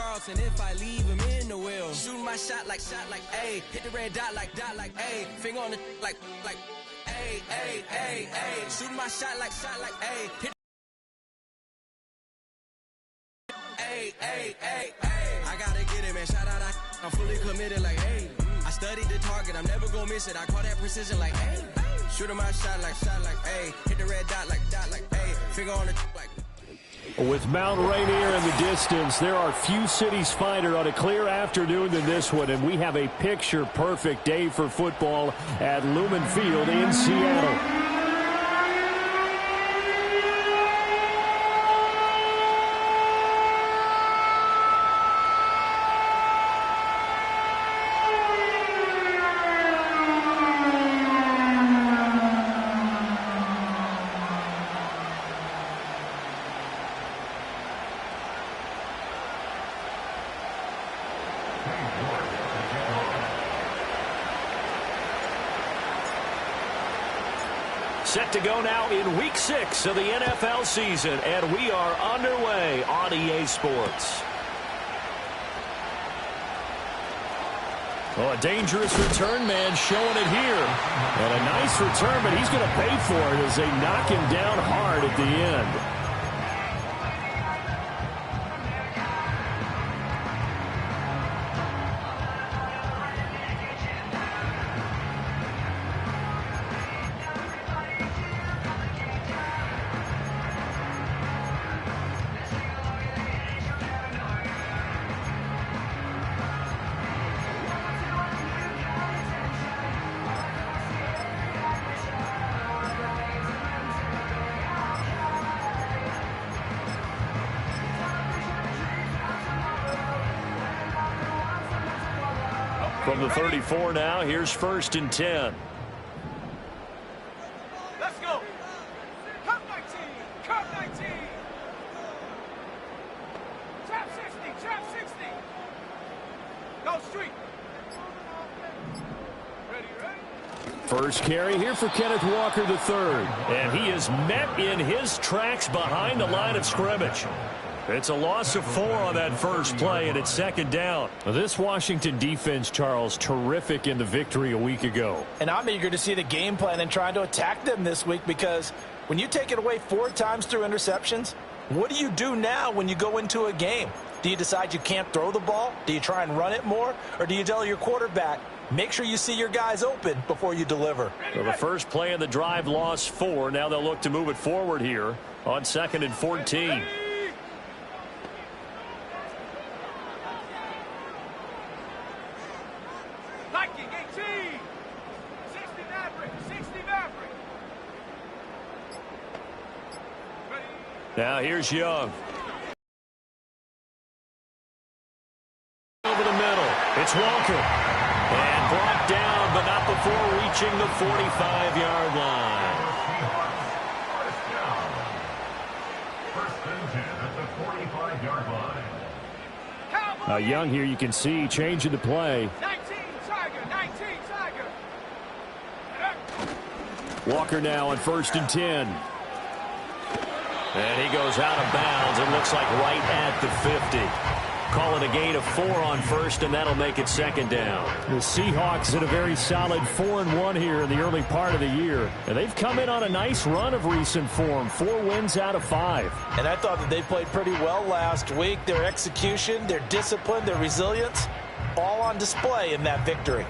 Carlson if I leave him in the wheel. Shooting my shot like, ayy. Hit the red dot like, ayy. Finger on the, like, ayy, ayy, ayy, ayy. Shooting my shot like, ayy. Hit ayy, ayy, ayy, ayy. I gotta get it, man. Shout out, I'm fully committed like, ayy. I studied the target, I'm never gonna miss it. I call that precision like, ayy. Shooting my shot like, ayy. Hit the red dot like, ayy. Finger on the, like. With Mount Rainier in the distance, there are few cities finer on a clear afternoon than this one, and we have a picture-perfect day for football at Lumen Field in Seattle. Set to go now in Week 6 of the NFL season, and we are underway on EA Sports. Oh, a dangerous return man showing it here. And a nice return, but he's going to pay for it as they knock him down hard at the end. From the 34 now, here's 1st and 10. Let's go. Cup 19. Cup 19. Trap 60. Trap 60. Go street. Ready. First carry here for Kenneth Walker III. And he is met in his tracks behind the line of scrimmage. It's a loss of 4 on that first play, and it's 2nd down. This Washington defense, Charles, terrific in the victory a week ago. And I'm eager to see the game plan and trying to attack them this week, because when you take it away 4 times through interceptions, what do you do now when you go into a game? Do you decide you can't throw the ball? Do you try and run it more? Or do you tell your quarterback, make sure you see your guys open before you deliver? So the first play of the drive lost 4. Now they'll look to move it forward here on 2nd and 14. Now here's Young. Over the middle. It's Walker. And brought down, but not before reaching the 45-yard line. First and 10 at the 45-yard line. Young here, you can see, changing the play. 19, Tiger, 19, Tiger. Walker now on 1st and 10. And he goes out of bounds. It looks like right at the 50. Call it a gain of 4 on 1st, and that'll make it 2nd down. The Seahawks in a very solid 4-1 here in the early part of the year. And they've come in on a nice run of recent form. 4 wins out of 5. And I thought that they played pretty well last week. Their execution, their discipline, their resilience, all on display in that victory.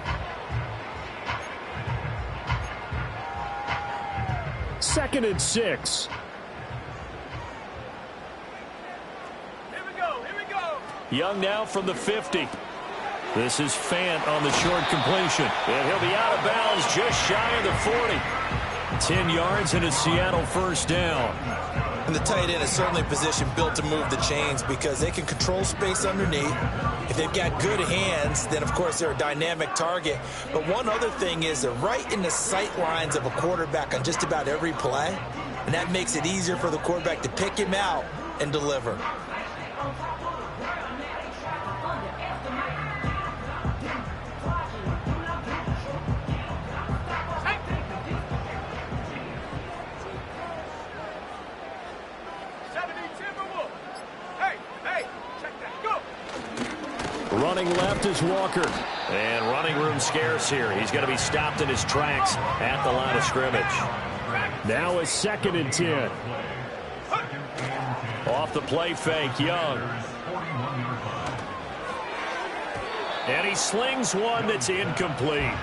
2nd and 6. Young now from the 50. This is Fant on the short completion. And he'll be out of bounds just shy of the 40. 10 yards and a Seattle 1st down. And the tight end is certainly a position built to move the chains because they can control space underneath. If they've got good hands, then of course they're a dynamic target. But one other thing is they're right in the sight lines of a quarterback on just about every play. And that makes it easier for the quarterback to pick him out and deliver. Running left is Walker. And running room scarce here. He's going to be stopped in his tracks at the line of scrimmage. Now a 2nd and 10. Off the play fake, Young. And he slings one that's incomplete.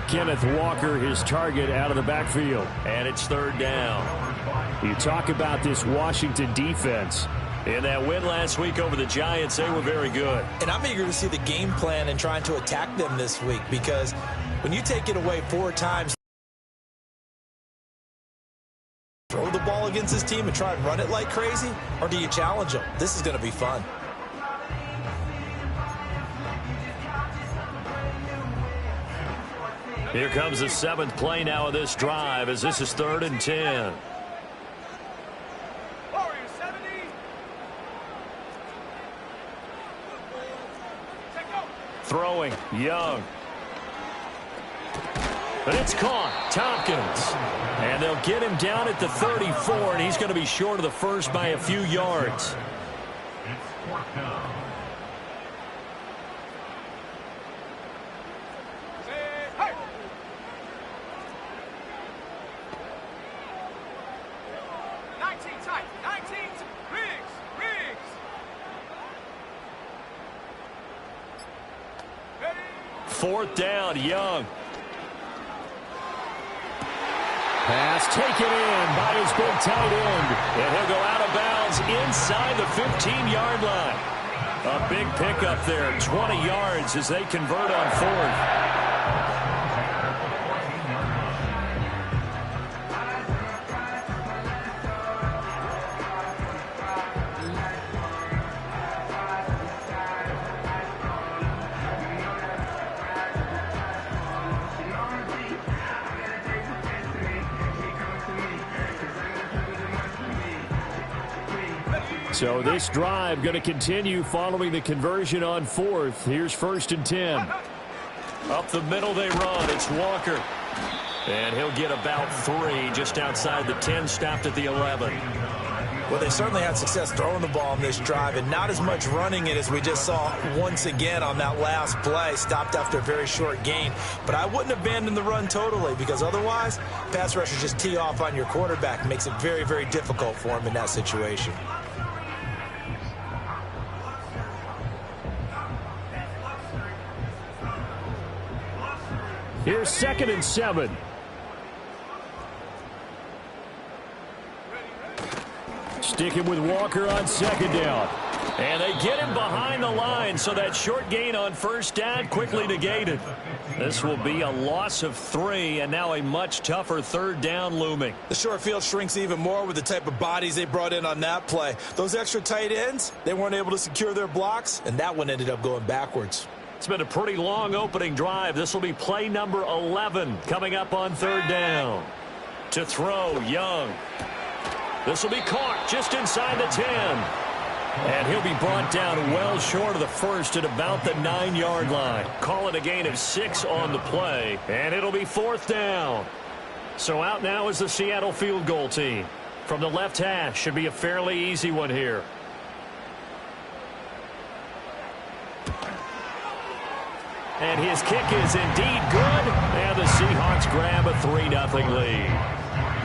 Kenneth Walker, his target, out of the backfield. And it's 3rd down. You talk about this Washington defense. In that win last week over the Giants, they were very good. And I'm eager to see the game plan and trying to attack them this week, because when you take it away 4 times, throw the ball against this team and try and run it like crazy, or do you challenge them? This is going to be fun. Here comes the 7th play now of this drive, as this is 3rd and 10. Throwing, Young. But it's caught, Tompkins. And they'll get him down at the 34, and he's going to be short of the first by a few yards. Fourth down, Young. Pass taken in by his big tight end. And he'll go out of bounds inside the 15-yard line. A big pickup there, 20 yards as they convert on 4th. So this drive going to continue following the conversion on 4th. Here's 1st and 10. Up the middle they run. It's Walker. And he'll get about 3 just outside the 10, stopped at the 11. Well, they certainly had success throwing the ball in this drive, and not as much running it as we just saw once again on that last play. Stopped after a very short gain. But I wouldn't abandon the run totally, because otherwise, pass rushers just tee off on your quarterback. Makes it very, very difficult for him in that situation. Here's 2nd and 7. Sticking with Walker on 2nd down. And they get him behind the line, so that short gain on 1st down quickly negated. This will be a loss of 3, and now a much tougher 3rd down looming. The short field shrinks even more with the type of bodies they brought in on that play. Those extra tight ends, they weren't able to secure their blocks, and that one ended up going backwards. It's been a pretty long opening drive. This will be play number 11 coming up on 3rd down. To throw, Young. This will be caught just inside the 10. And he'll be brought down well short of the first at about the 9-yard line. Call it a gain of 6 on the play, and it'll be 4th down. So out now is the Seattle field goal team. From the left hash, should be a fairly easy one here. And his kick is indeed good, and the Seahawks grab a 3-0 lead.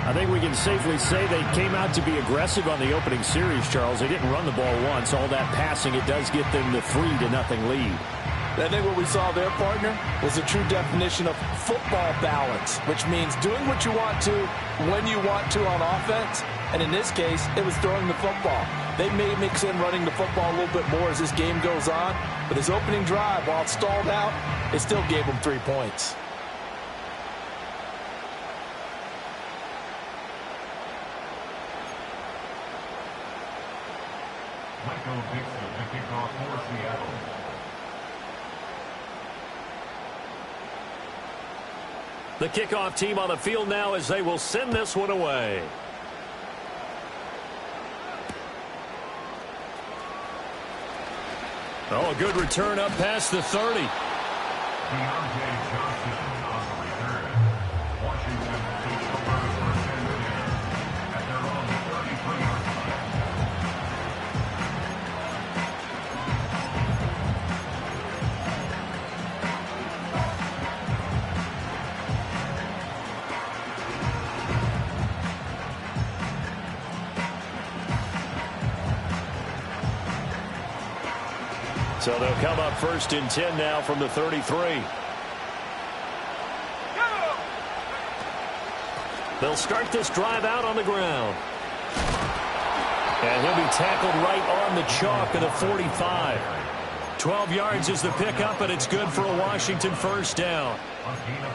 I think we can safely say they came out to be aggressive on the opening series, Charles. They didn't run the ball once. All that passing, it does get them the 3-0 lead. I think what we saw there, partner, was a true definition of football balance, which means doing what you want to, when you want to on offense. And in this case, it was throwing the football. They may mix in running the football a little bit more as this game goes on. But his opening drive, while it stalled out, it still gave him 3 points. Michael Dixon to kick off for Seattle. The kickoff team on the field now as they will send this one away. Oh, a good return up past the 30. So they'll come up 1st and 10 now from the 33. They'll start this drive out on the ground. And he'll be tackled right on the chalk of the 45. 12 yards is the pickup, and it's good for a Washington 1st down.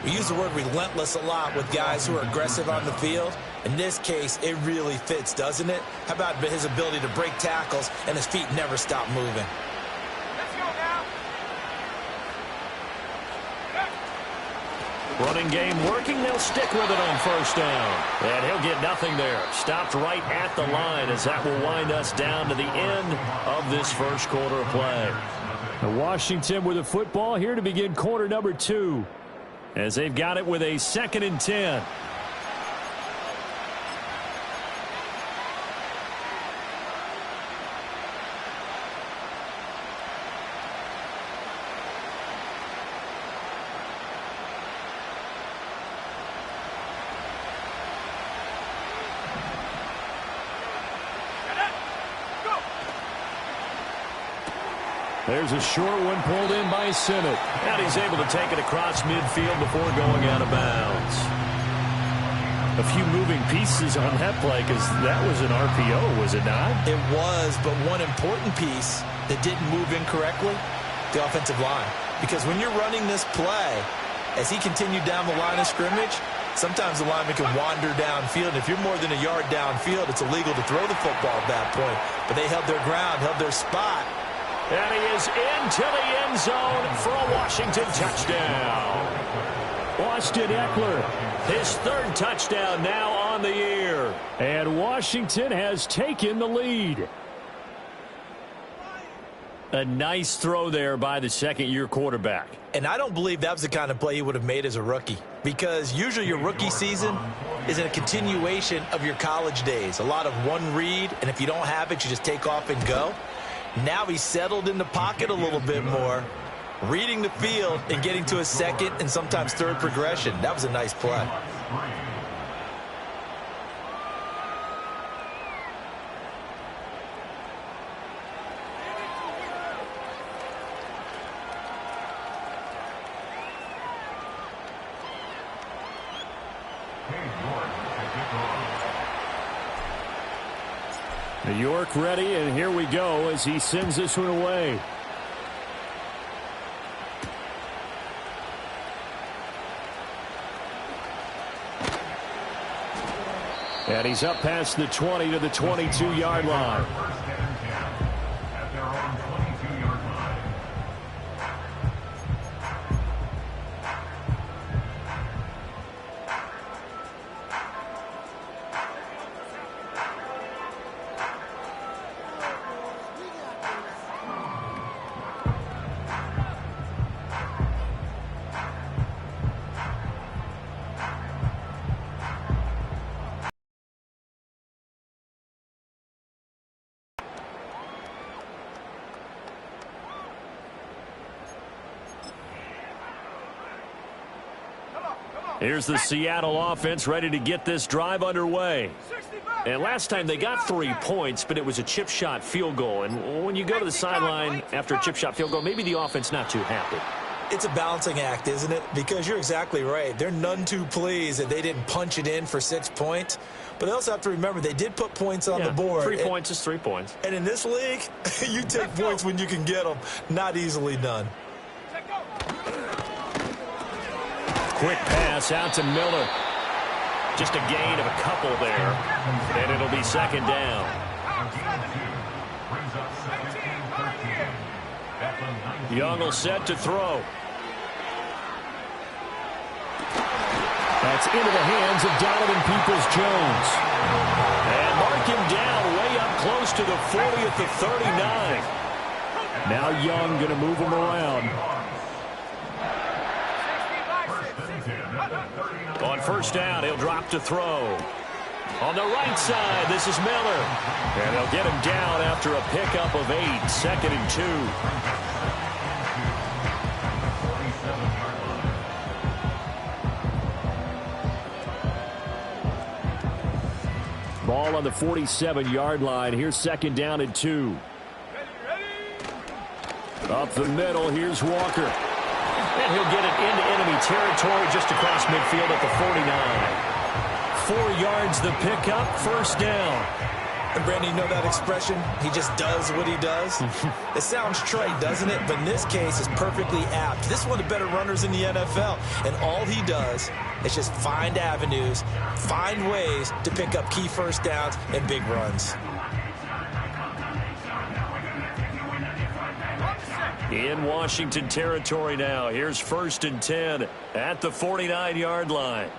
We use the word relentless a lot with guys who are aggressive on the field. In this case, it really fits, doesn't it? How about his ability to break tackles and his feet never stop moving? Let's go now. Running game working. They'll stick with it on 1st down. And he'll get nothing there. Stopped right at the line as that will wind us down to the end of this 1st quarter of play. Washington with the football here to begin quarter number 2. As they've got it with a 2nd and 10. There's a short one pulled in by Sinnott. And he's able to take it across midfield before going out of bounds. A few moving pieces on that play because that was an RPO, was it not? It was, but one important piece that didn't move incorrectly, the offensive line. Because when you're running this play, as he continued down the line of scrimmage, sometimes the lineman can wander downfield. If you're more than a yard downfield, it's illegal to throw the football at that point. But they held their ground, held their spot. And he is into the end zone for a Washington touchdown. Austin Eckler, his 3rd touchdown now on the year. And Washington has taken the lead. A nice throw there by the 2nd-year quarterback. And I don't believe that was the kind of play he would have made as a rookie. Because usually your rookie season is a continuation of your college days. A lot of one read, and if you don't have it, you just take off and go. Now he's settled in the pocket a little bit more, reading the field and getting to a 2nd and sometimes 3rd progression. That was a nice play. York ready, and here we go as he sends this one away. And he's up past the 20 to the 22-yard line. At their own 22-yard line. Here's the Seattle offense ready to get this drive underway. And last time they got 3 points, but it was a chip shot field goal. And when you go to the sideline after a chip shot field goal, maybe the offense not too happy. It's a balancing act, isn't it? Because you're exactly right. They're none too pleased that they didn't punch it in for 6 points. But they also have to remember they did put points on the board. 3 points is 3 points. And in this league, you take points when you can get them. Not easily done. Quick pass out to Miller. Just a gain of a couple there. And it'll be 2nd down. Young will set to throw. That's into the hands of Donovan Peoples-Jones. And mark him down way up close to the 40 at the 39. Now Young going to move him around. On 1st down, he'll drop to throw. On the right side, this is Miller. And they'll get him down after a pickup of 8, 2nd and 2. Ball on the 47-yard line. Here's 2nd down and 2. Up the middle, here's Walker. And he'll get it into enemy territory just across midfield at the 49. 4 yards the pickup, first down. And Brandon, you know that expression? He just does what he does. It sounds trite, doesn't it? But in this case, it's perfectly apt. This is one of the better runners in the NFL. And all he does is just find avenues, find ways to pick up key first downs and big runs. In Washington territory now. Here's 1st and 10 at the 49-yard line.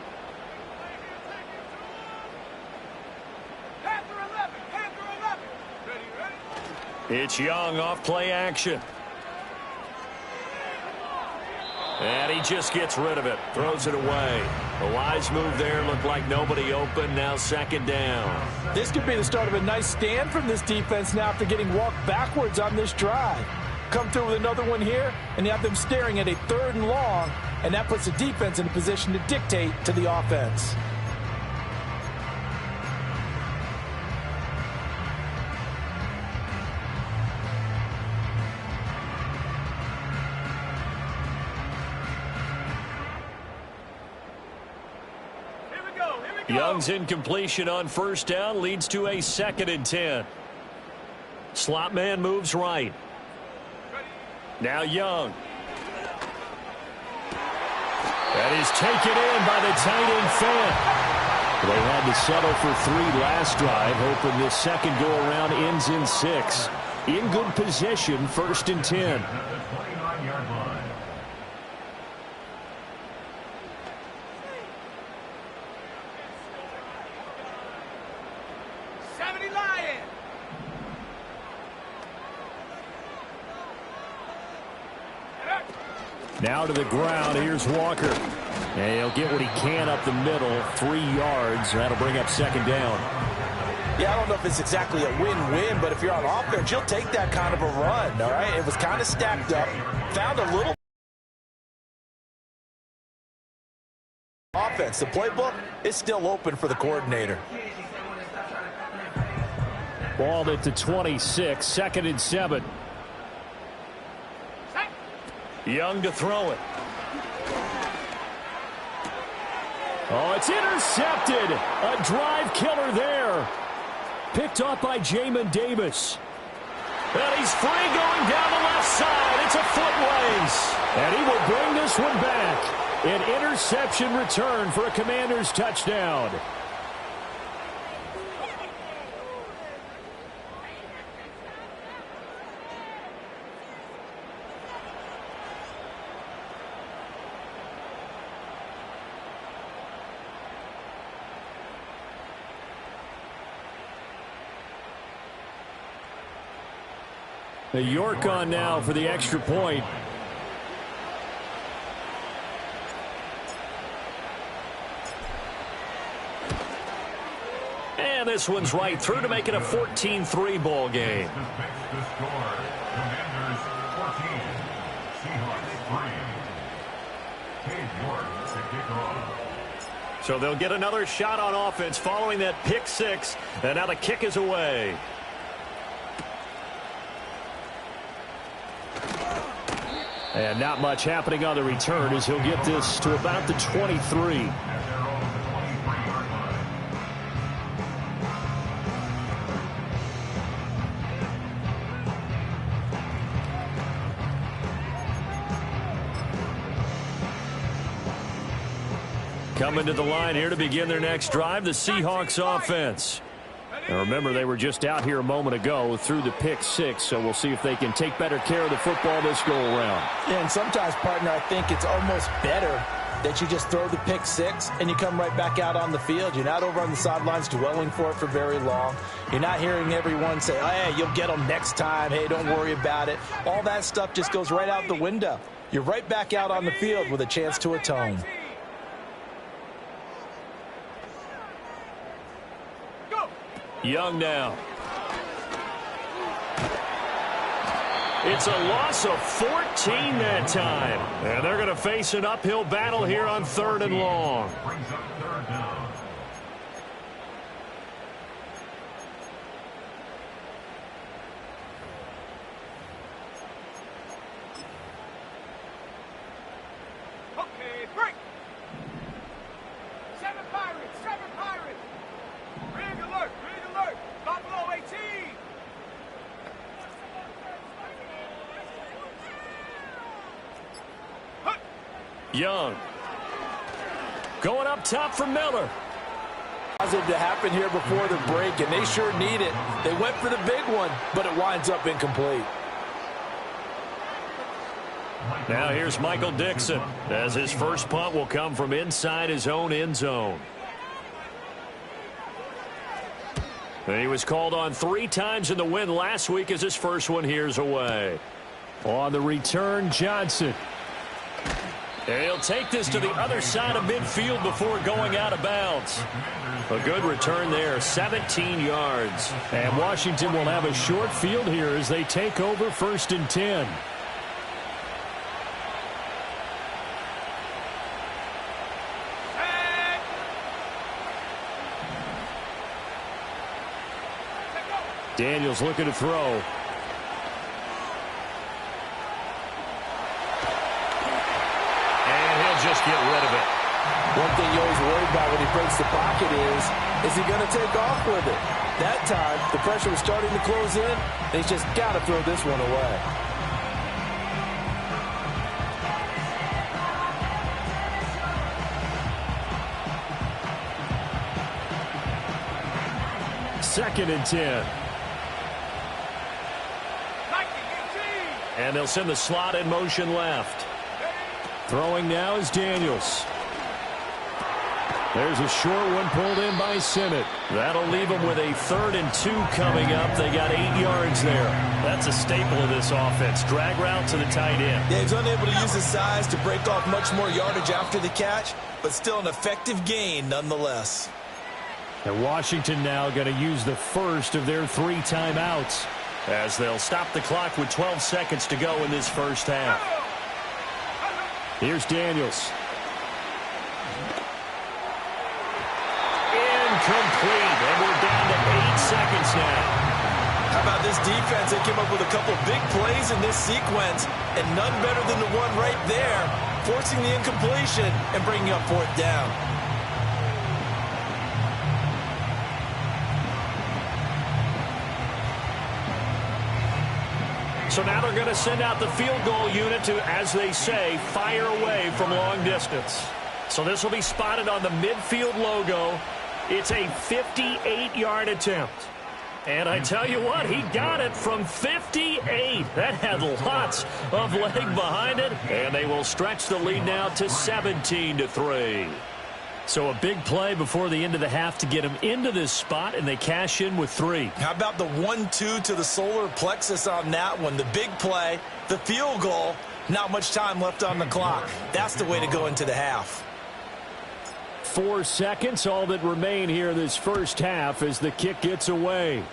It's Young off play action. And he just gets rid of it. Throws it away. A wise move there. Looked like nobody open. Now 2nd down. This could be the start of a nice stand from this defense now after getting walked backwards on this drive. Come through with another one here, and you have them staring at a 3rd and long, and that puts the defense in a position to dictate to the offense. Young's incompletion on 1st down leads to a 2nd and 10. Slot man moves right. Now Young. That is taken in by the tight end Fant. They had to settle for 3 last drive, hoping this second go-around ends in 6. In good position, 1st and 10. Now to the ground. Here's Walker. And he'll get what he can up the middle. 3 yards. That'll bring up 2nd down. Yeah, I don't know if it's exactly a win-win, but if you're on offense, you'll take that kind of a run, all right? It was kind of stacked up. Found a little offense. The playbook is still open for the coordinator. Ball at the 26. 2nd and 7. Young to throw it. Oh, it's intercepted. A drive killer there. Picked off by Jamin Davis. And he's free going down the left side. It's a foot race. And he will bring this one back. An interception return for a Commanders touchdown. York on now for the extra point. And this one's right through to make it a 14-3 ball game. The score, Commanders 14, Seahawks 3. Cade York to kick off. So they'll get another shot on offense following that pick 6. And now the kick is away. And not much happening on the return as he'll get this to about the 23. Coming to the line here to begin their next drive, the Seahawks offense. And remember, they were just out here a moment ago through the pick 6, so we'll see if they can take better care of the football this go-around. Yeah, and sometimes, partner, I think it's almost better that you just throw the pick 6 and you come right back out on the field. You're not over on the sidelines dwelling for it for very long. You're not hearing everyone say, oh, hey, you'll get them next time. Hey, don't worry about it. All that stuff just goes right out the window. You're right back out on the field with a chance to atone. Young now. It's a loss of 14 that time. And they're going to face an uphill battle here on 3rd and long. Brings up 3rd down. Young. Going up top for Miller. Positive to happen here before the break, and they sure need it. They went for the big one, but it winds up incomplete. Now here's Michael Dixon, as his first punt will come from inside his own end zone. And he was called on 3 times in the win last week as his first one here's away. On the return, Johnson. And he'll take this to the other side of midfield before going out of bounds. A good return there, 17 yards. And Washington will have a short field here as they take over 1st and 10. Daniels looking to throw. Just get rid of it. One thing you always worry about when he breaks the pocket is he going to take off with it? That time, the pressure was starting to close in, and he's just got to throw this one away. Second and 10. And they'll send the slot in motion left. Throwing now is Daniels. There's a short one pulled in by Sinnott. That'll leave them with a 3rd and 2 coming up. They got 8 yards there. That's a staple of this offense. Drag route to the tight end. Yeah, he's unable to use his size to break off much more yardage after the catch, but still an effective gain nonetheless. And Washington now going to use the first of their 3 timeouts as they'll stop the clock with 12 seconds to go in this first half. Here's Daniels. Incomplete, and we're down to 8 seconds now. How about this defense? They came up with a couple big plays in this sequence, and none better than the one right there, forcing the incompletion and bringing up 4th down. So now they're going to send out the field goal unit to, as they say, fire away from long distance. So this will be spotted on the midfield logo. It's a 58-yard attempt. And I tell you what, he got it from 58. That had lots of leg behind it. And they will stretch the lead now to 17-3. So a big play before the end of the half to get him into this spot, and they cash in with 3. How about the 1-2 to the solar plexus on that one? The big play, the field goal, not much time left on the clock. That's the way to go into the half. 4 seconds, all that remain here this first half as the kick gets away.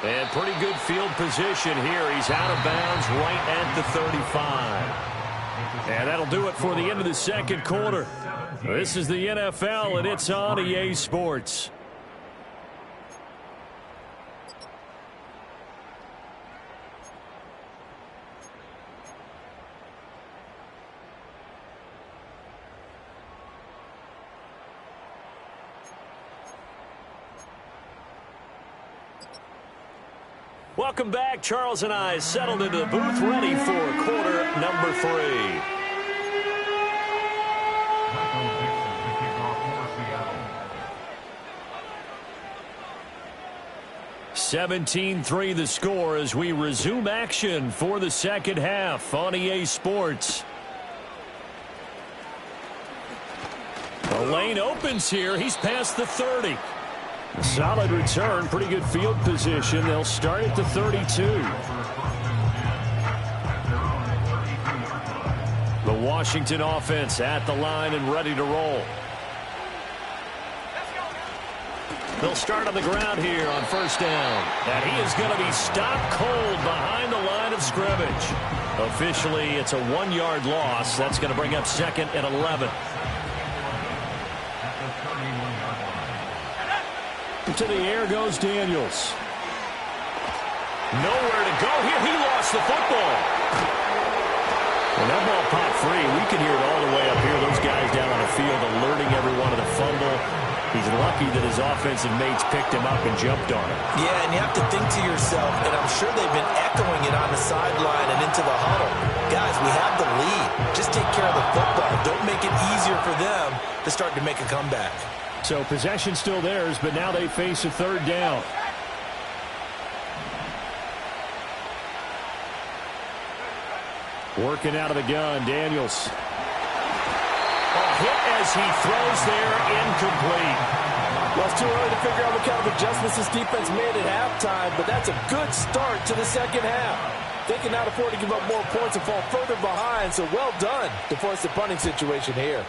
And pretty good field position here. He's out of bounds right at the 35. And that'll do it for the end of the second quarter. This is the NFL, and it's on EA Sports. Welcome back. Charles and I settled into the booth, ready for quarter number 3. 17-3 the score as we resume action for the second half on EA Sports. The lane opens here. He's past the 30. A solid return, pretty good field position. They'll start at the 32. The Washington offense at the line and ready to roll. They'll start on the ground here on first down. And he is going to be stopped cold behind the line of scrimmage. Officially, it's a 1-yard loss. That's going to bring up 2nd and 11. To the air goes Daniels. Nowhere to go here. He lost the football. When that ball popped free, we can hear it all the way up here. Those guys down on the field alerting everyone of the fumble. He's lucky that his offensive mates picked him up and jumped on him. Yeah, and you have to think to yourself, and I'm sure they've been echoing it on the sideline and into the huddle. Guys, we have the lead. Just take care of the football. Don't make it easier for them to start to make a comeback. So possession still theirs, but now they face a third down. Working out of the gun, Daniels. A hit as he throws there, incomplete. Well, it's too early to figure out what kind of adjustments this defense made at halftime, but that's a good start to the second half. They cannot afford to give up more points and fall further behind, so well done to force the punting situation here.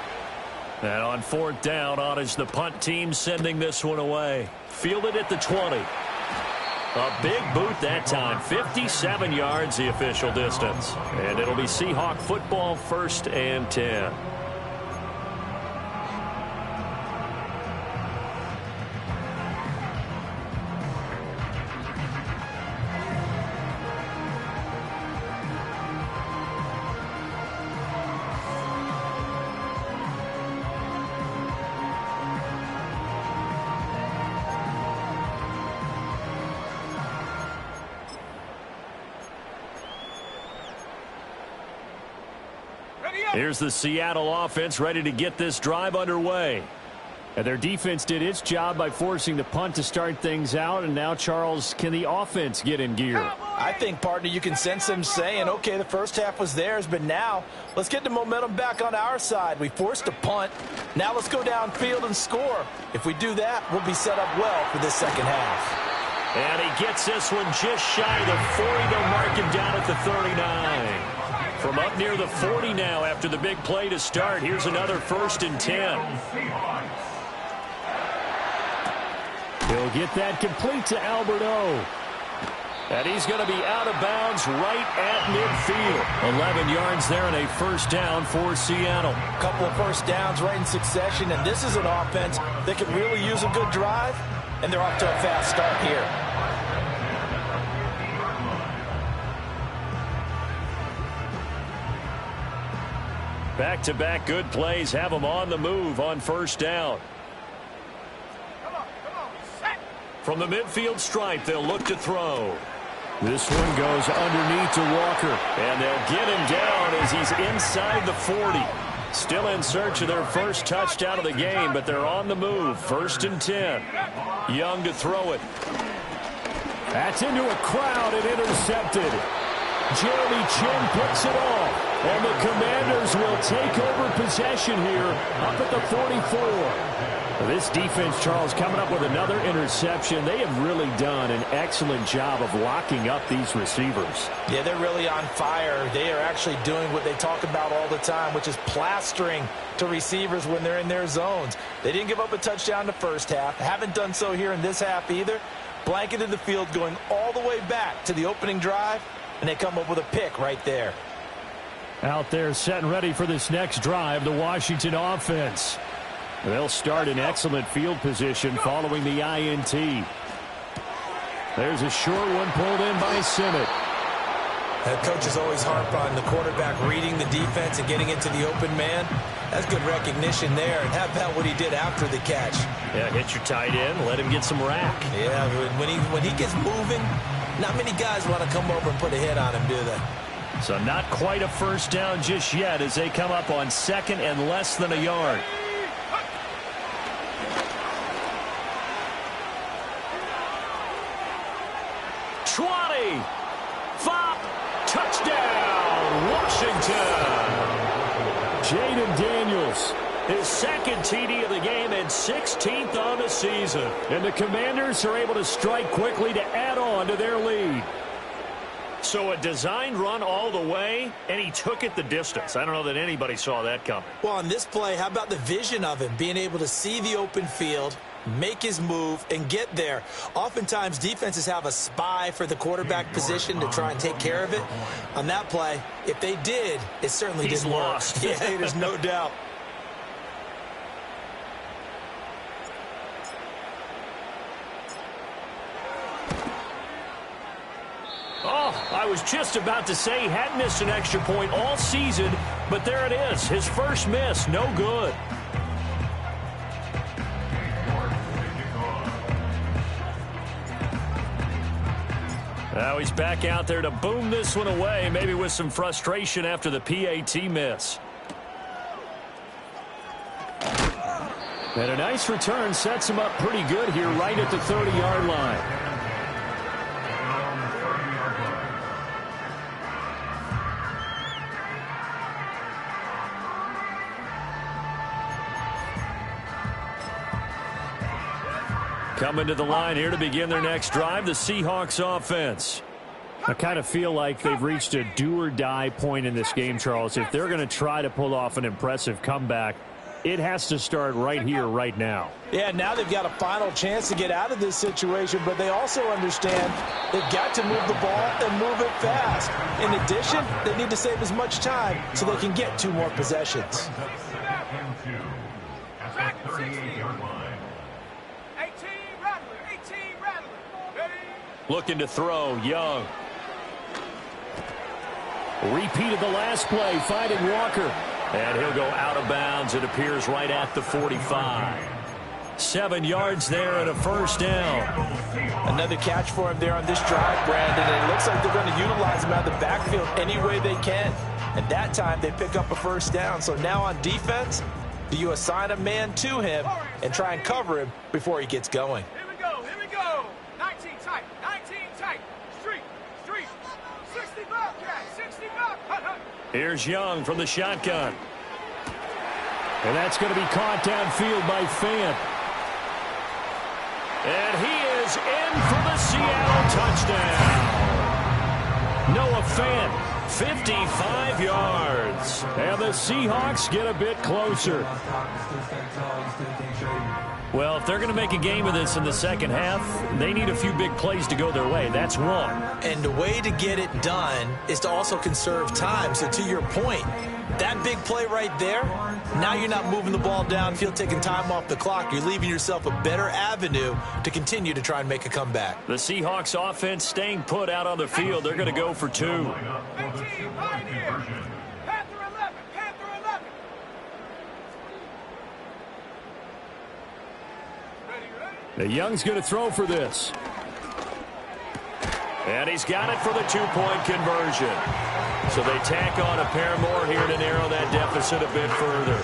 And on fourth down, on is the punt team sending this one away. Fielded at the 20. A big boot that time. 57 yards the official distance. And it'll be Seahawk football, 1st and 10. Here's the Seattle offense ready to get this drive underway. And their defense did its job by forcing the punt to start things out. And now, Charles, can the offense get in gear? I think, partner, you can sense them saying, okay, the first half was theirs, but now let's get the momentum back on our side. We forced a punt. Now let's go downfield and score. If we do that, we'll be set up well for this second half. And he gets this one just shy of the 40. They'll mark him down at the 39. From up near the 40 now after the big play to start. Here's another 1st and 10. He'll get that complete to Alberto. And he's going to be out of bounds right at midfield. 11 yards there and a 1st down for Seattle. A couple of 1st downs right in succession, and this is an offense that can really use a good drive, and they're off to a fast start here. Back-to-back good plays have them on the move on 1st down. From the midfield stripe, they'll look to throw. This one goes underneath to Walker. And they'll get him down as he's inside the 40. Still in search of their first touchdown of the game, but they're on the move. 1st and 10. Young to throw it. That's into a crowd and intercepted. Jeremy Chin picks it off. And the Commanders will take over possession here up at the 44. This defense, Charles, coming up with another interception. They have really done an excellent job of locking up these receivers. Yeah, they're really on fire. They are actually doing what they talk about all the time, which is plastering to receivers when they're in their zones. They didn't give up a touchdown in the first half. Haven't done so here in this half either. Blanketed the field going all the way back to the opening drive, and they come up with a pick right there. Out there set and ready for this next drive, the Washington offense. They'll start in excellent field position following the INT. There's a short one pulled in by Simmett. Coaches always harp on the quarterback reading the defense and getting into the open man. That's good recognition there. And how about what he did after the catch? Yeah, hit your tight end, let him get some rack. Yeah, when he gets moving, not many guys want to come over and put a hit on him, do they? So not quite a 1st down just yet as they come up on 2nd and less than a yard. Touchdown, Washington. Jaden Daniels, his 2nd TD of the game and 16th on the season. And the Commanders are able to strike quickly to add on to their lead. So a designed run all the way, and he took it the distance. I don't know that anybody saw that coming. Well, on this play, how about the vision of him, being able to see the open field, make his move, and get there. Oftentimes, defenses have a spy for the quarterback position to try and take care of it. On that play, if they did, it certainly didn't work. Yeah, there's no doubt. Oh, I was just about to say he hadn't missed an extra point all season, but there it is. His first miss, no good. Now he's back out there to boom this one away, maybe with some frustration after the PAT miss. And a nice return sets him up pretty good here right at the 30-yard line. Coming to the line here to begin their next drive, the Seahawks offense. I kind of feel like they've reached a do-or-die point in this game, Charles. If they're going to try to pull off an impressive comeback, it has to start right here, right now. Yeah, now they've got a final chance to get out of this situation, but they also understand they've got to move the ball and move it fast. In addition, they need to save as much time so they can get 2 more possessions. Looking to throw, Young. Repeat of the last play, finding Walker. And he'll go out of bounds, it appears, right at the 45. 7 yards there and a first down. Another catch for him there on this drive, Brandon, and it looks like they're going to utilize him out of the backfield any way they can. And that time they pick up a first down. So now on defense, do you assign a man to him and try and cover him before he gets going? Here we go, here we go. 19 tight, 19 tight. Street, 60 Bobcat, 60 Bobcat. Here's Young from the shotgun. And that's going to be caught downfield by Fant. And he is in for the Seattle touchdown. Noah Fant, 55 yards. And the Seahawks get a bit closer. Well, if they're going to make a game of this in the second half, they need a few big plays to go their way. That's one. And the way to get it done is to also conserve time. So to your point, that big play right there, now you're not moving the ball downfield, taking time off the clock. You're leaving yourself a better avenue to continue to try and make a comeback. The Seahawks offense staying put out on the field. They're going to go for 2. 15 Pioneers. Panther 11, Panther 11. The Young's going to throw for this. And he's got it for the 2-point conversion. So they tack on a pair more here to narrow that deficit a bit further.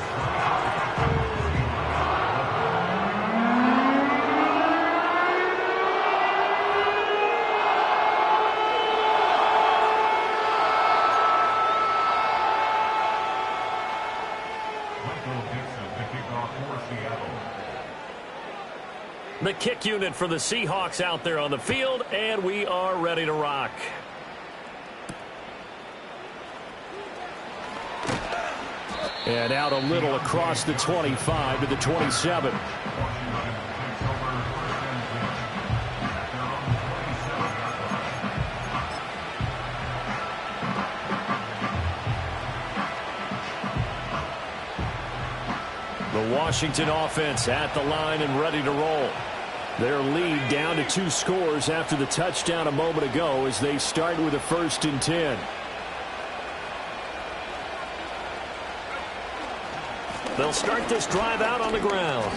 The kick unit for the Seahawks out there on the field, and we are ready to rock. And out a little across the 25 to the 27. The Washington offense at the line and ready to roll. Their lead down to 2 scores after the touchdown a moment ago as they start with a 1st and 10. They'll start this drive out on the ground.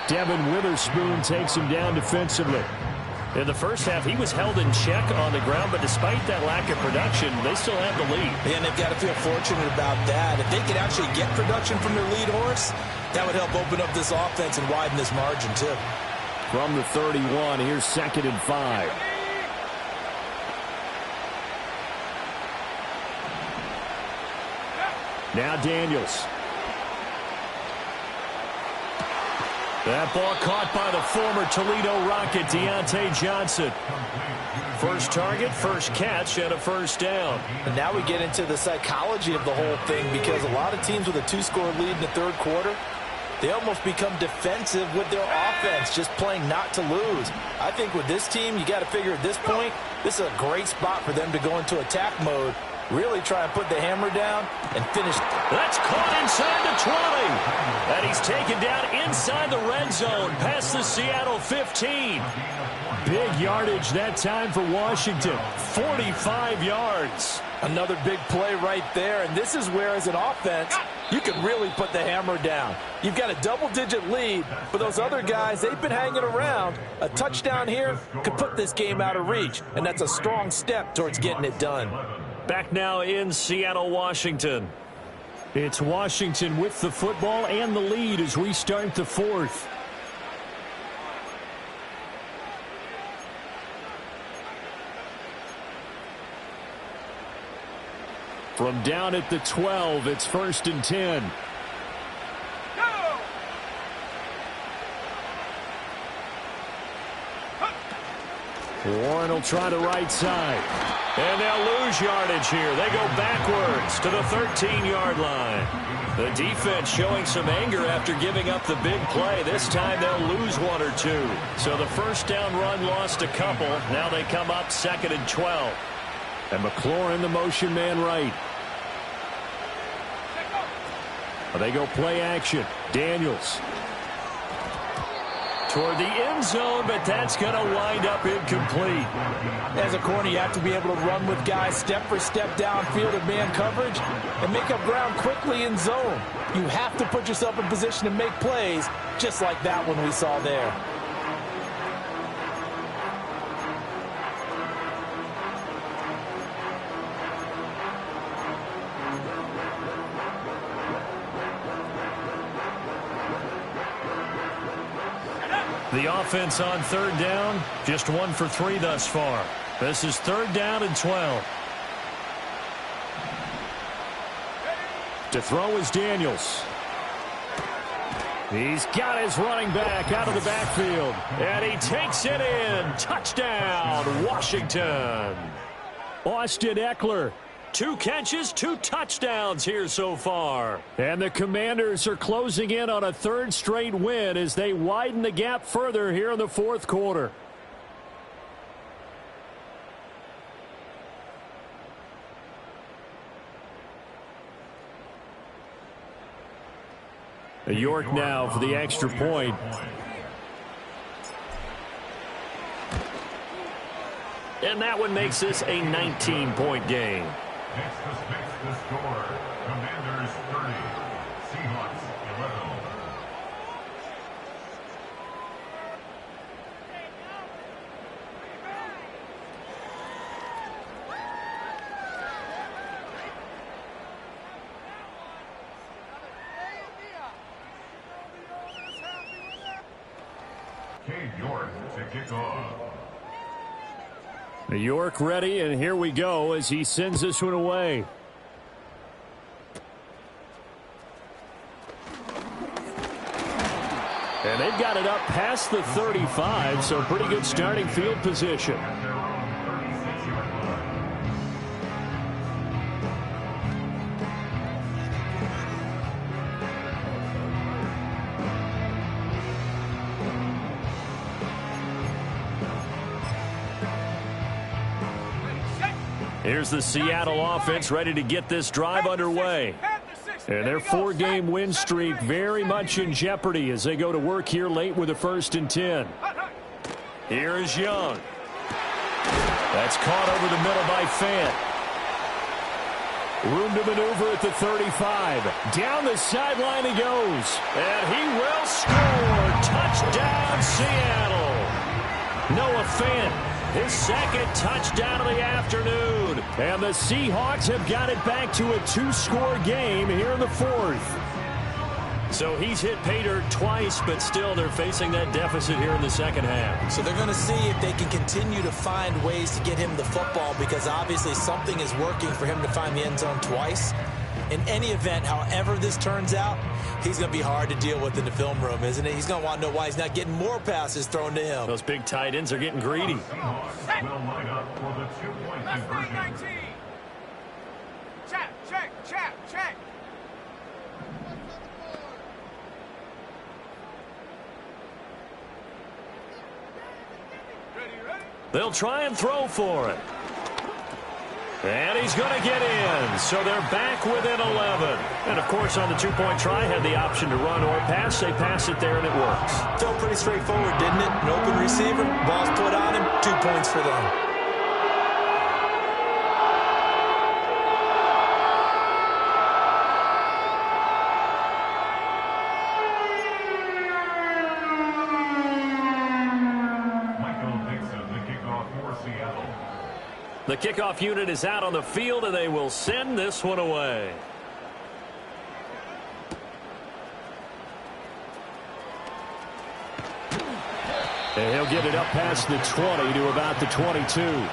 Devin Witherspoon takes him down defensively. In the first half, he was held in check on the ground, but despite that lack of production, they still have the lead. And they've got to feel fortunate about that. If they could actually get production from their lead horse, that would help open up this offense and widen this margin, too. From the 31, here's 2nd and 5. Now Daniels. That ball caught by the former Toledo Rocket, Deontay Johnson. First target, first catch, and a first down. And now we get into the psychology of the whole thing, because a lot of teams with a 2-score lead in the 3rd quarter, they almost become defensive with their offense, just playing not to lose. I think with this team, you got to figure at this point, this is a great spot for them to go into attack mode, really try and put the hammer down and finish. That's caught inside the 20. And he's taken down inside the red zone past the Seattle 15. Big yardage that time for Washington. 45 yards. Another big play right there, and this is where, as an offense, you can really put the hammer down. You've got a double-digit lead, but those other guys, they've been hanging around. A touchdown here could put this game out of reach, and that's a strong step towards getting it done. Back now in Seattle, Washington. It's Washington with the football and the lead as we start the fourth. From down at the 12, it's 1st and 10. Warren will try the right side. And they'll lose yardage here. They go backwards to the 13-yard line. The defense showing some anger after giving up the big play. This time they'll lose 1 or 2. So the first down run lost a couple. Now they come up 2nd and 12. And McLaurin, the motion man right. They go play action. Daniels. Toward the end zone, but that's going to wind up incomplete. As a corner, you have to be able to run with guys step for step downfield in man coverage and make up ground quickly in zone. You have to put yourself in position to make plays, just like that one we saw there. The offense on 3rd down, just 1 for 3 thus far. This is 3rd down and 12. To throw is Daniels. He's got his running back out of the backfield. And he takes it in. Touchdown, Washington. Austin Eckler. 2 catches, 2 touchdowns here so far. And the Commanders are closing in on a 3rd straight win as they widen the gap further here in the 4th quarter. York now for the extra point. And that one makes this a 19-point game. Next to fix the score. Commanders 30, Seahawks 11. Cade York to kick off. York ready, and here we go as he sends this one away. And they've got it up past the 35, so pretty good starting field position. Here's the Seattle offense ready to get this drive underway. And their 4-game win streak very much in jeopardy as they go to work here late with a 1st and 10. Here is Young. That's caught over the middle by Fant. Room to maneuver at the 35. Down the sideline he goes. And he will score. Touchdown, Seattle. Noah Fant. His 2nd touchdown of the afternoon. And the Seahawks have got it back to a 2-score game here in the 4th. So he's hit pay dirt twice, but still they're facing that deficit here in the 2nd half. So they're going to see if they can continue to find ways to get him the football, because obviously something is working for him to find the end zone twice. In any event, however this turns out, he's going to be hard to deal with in the film room, isn't it? He's going to want to know why he's not getting more passes thrown to him. Those big tight ends are getting greedy. Seahawks will line up for the 2-point conversion. 19. Check, check, check, check. Ready? They'll try and throw for it. And he's going to get in. So they're back within 11. And, of course, on the 2-point try, had the option to run or pass. They pass it there, and it works. Felt pretty straightforward, didn't it? An open receiver, ball's put on him, 2 points for them. for Seattle. The kickoff unit is out on the field, and they will send this one away. And he'll get it up past the 20 to about the 22.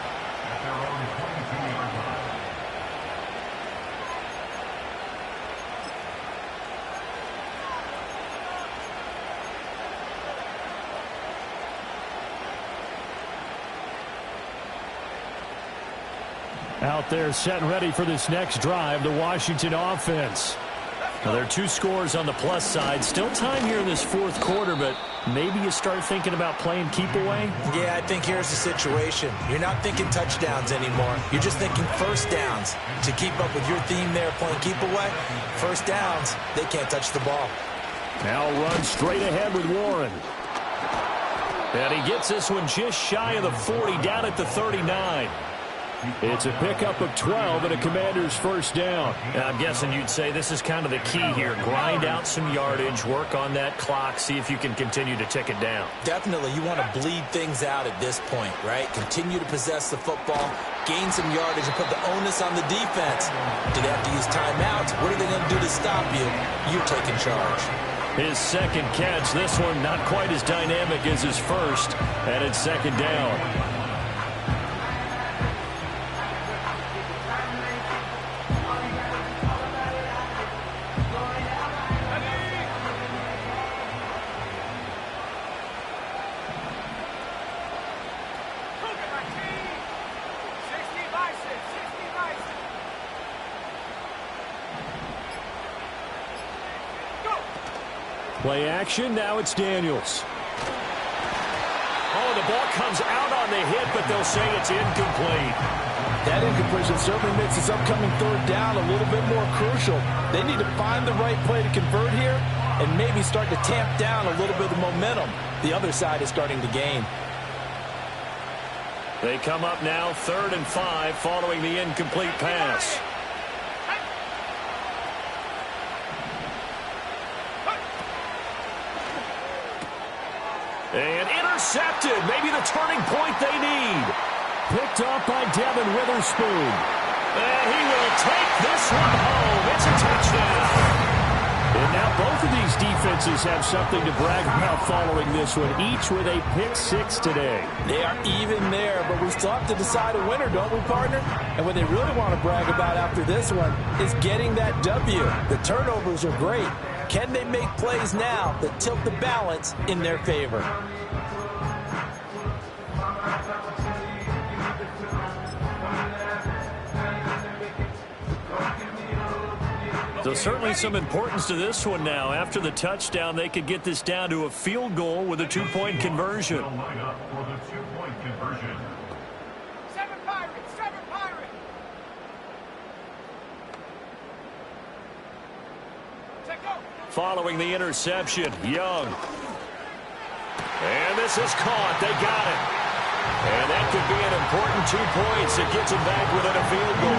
Out there set and ready for this next drive, the Washington offense. Now, there are 2 scores on the plus side. Still time here in this fourth quarter, but maybe you start thinking about playing keep away? Yeah, I think here's the situation. You're not thinking touchdowns anymore. You're just thinking first downs. To keep up with your theme there, playing keep away, first downs, they can't touch the ball. Now run straight ahead with Warren. And he gets this one just shy of the 40, down at the 39. It's a pickup of 12 and a Commander's first down. And I'm guessing you'd say this is kind of the key here. Grind out some yardage, work on that clock, see if you can continue to tick it down. Definitely, you want to bleed things out at this point, right? Continue to possess the football, gain some yardage, and put the onus on the defense. Do they have to use timeouts? What are they going to do to stop you? You're taking charge. His second catch, this one not quite as dynamic as his first, and it's second down. Play action, now it's Daniels. Oh, the ball comes out on the hit, but they'll say it's incomplete. That incompletion certainly makes this upcoming third down a little bit more crucial. They need to find the right play to convert here and maybe start to tamp down a little bit of momentum. The other side is starting to gain. They come up now 3rd and 5 following the incomplete pass. And intercepted. Maybe the turning point they need. Picked up by Devin Witherspoon. And he will take this one home. It's a touchdown. And now both of these defenses have something to brag about following this one, each with a pick 6 today. They are even there, but we still have to decide a winner, don't we, partner? And what they really want to brag about after this one is getting that W. The turnovers are great. Can they make plays now that tilt the balance in their favor? So certainly some importance to this one now. After the touchdown, they could get this down to a field goal with a 2-point conversion. Seven Pirates! Take go! Following the interception, Young. And this is caught. They got it. And that could be an important 2 points. It gets them back within a field goal.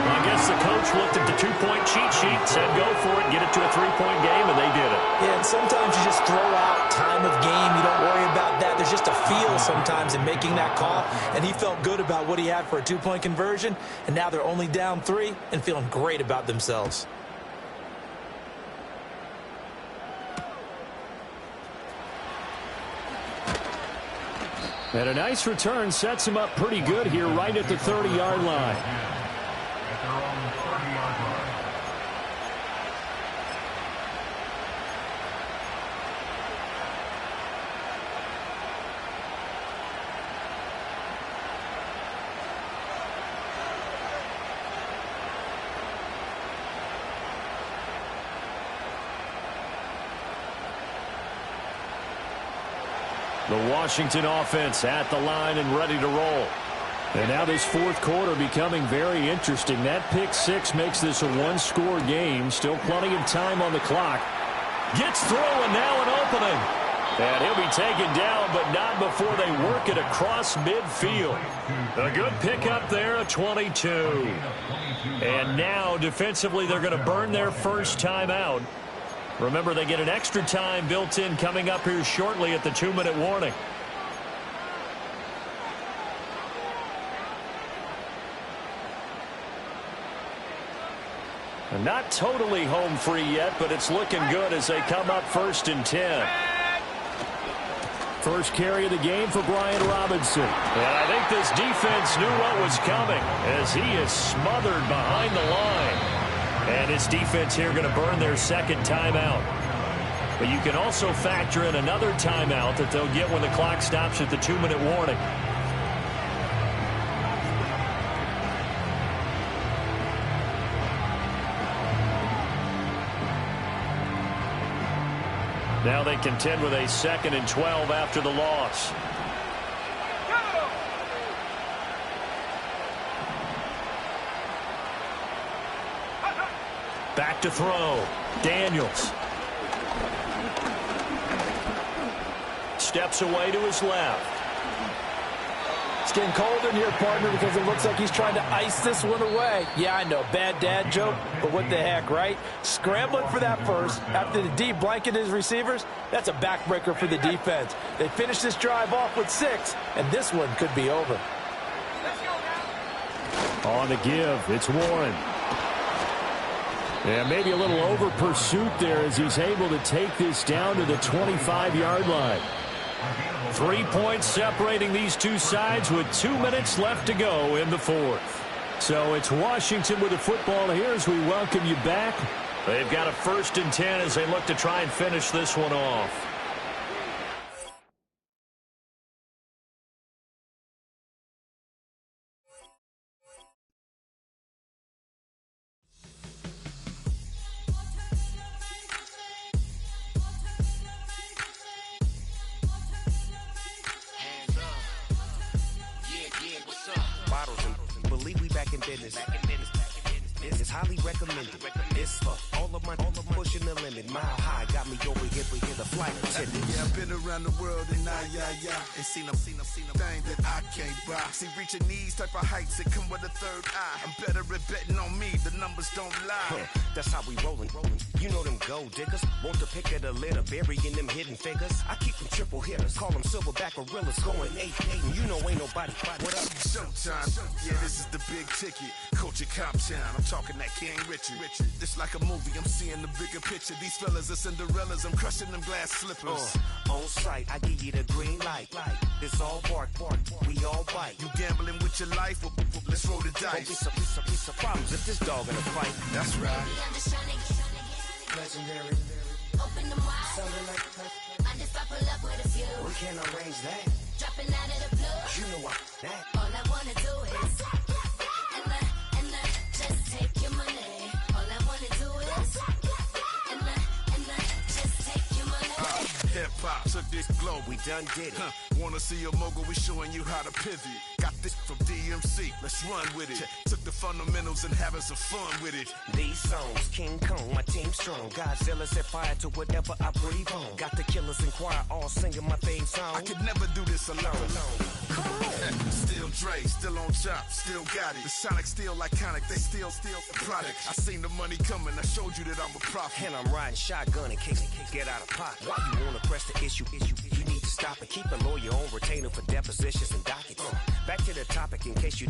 I guess the coach looked at the 2-point cheat sheet, said go for it, get it to a 3-point game, and they did it. Yeah, and sometimes you just throw out time of game. You don't worry about that. There's just a feel sometimes in making that call, and he felt good about what he had for a 2-point conversion, and now they're only down 3 and feeling great about themselves. And a nice return sets him up pretty good here right at the 30-yard line. At their own 30-yard line. The Washington offense at the line and ready to roll. And now this fourth quarter becoming very interesting. That pick 6 makes this a 1-score game. Still plenty of time on the clock. Gets through and now an opening. And he'll be taken down, but not before they work it across midfield. A good pickup there, a 22. And now defensively they're going to burn their first time out. Remember, they get an extra time built in coming up here shortly at the 2-minute warning. And not totally home free yet, but it's looking good as they come up 1st and 10. First carry of the game for Brian Robinson. And I think this defense knew what was coming as he is smothered behind the line. And this defense here going to burn their second timeout. But you can also factor in another timeout that they'll get when the clock stops at the 2-minute warning. Now they contend with a 2nd and 12 after the loss. Back to throw. Daniels. Steps away to his left. It's getting cold in here, partner, because it looks like he's trying to ice this one away. Yeah, I know, bad dad joke, but what the heck, right? Scrambling for that first after the D blanketed his receivers, that's a backbreaker for the defense. They finish this drive off with 6, and this one could be over. On the give, it's Warren. Yeah, maybe a little over pursuit there as he's able to take this down to the 25-yard line. 3 points separating these two sides with 2 minutes left to go in the 4th. So it's Washington with the football here as we welcome you back. They've got a 1st and 10 as they look to try and finish this one off. This is highly recommended. This for all of my pushing the limit. Mile high got me over here for the flight attendant. Yeah, I've been around the world and and seen them thing that I can't buy. See, reaching these type of heights, it come with a third eye. I'm better at betting on me, the numbers don't lie. That's how we rollin'. You know them gold diggers. Want to pick at a litter, burying them hidden figures. I keep them triple hitters, call them silverback gorillas, going 8-8, and you know ain't nobody. What up? Showtime, yeah, this is the big ticket. Culture Cop Town, I'm talking that King Richard. It's like a movie, I'm seeing the bigger picture. These fellas are Cinderellas, I'm crushing them glass slippers. On sight, I give you the green light. It's all bark, we all bite. You gambling with your life? Well, let's roll the dice. Don't be some problems if this dog in a fight. That's right. I'm just trying to get legendary. Open them wide. Something like I just pull up with a few. We can't arrange that. Dropping out of the blue. You know that. All I wanna do is and just take your money. All I wanna do is and just take your money. Hip hop took this globe. We done did it. Wanna see a mogul? We showing you how to pivot. Got this from DMC. Let's run with it. Took the fundamentals and having some fun with it. These songs, King Kong, my team strong. Godzilla set fire to whatever I breathe on. Got the killers in choir all singing my theme song. I could never do this alone. Come on. Still Dre, still on top, still got it. The Sonic still iconic, they still the product. I seen the money coming, I showed you that I'm a prophet. And I'm riding shotgun in case get out of pocket. Why you wanna press the issue? You need to stop and keep a lawyer on retainer for depositions and dockets. Back to the topic in case you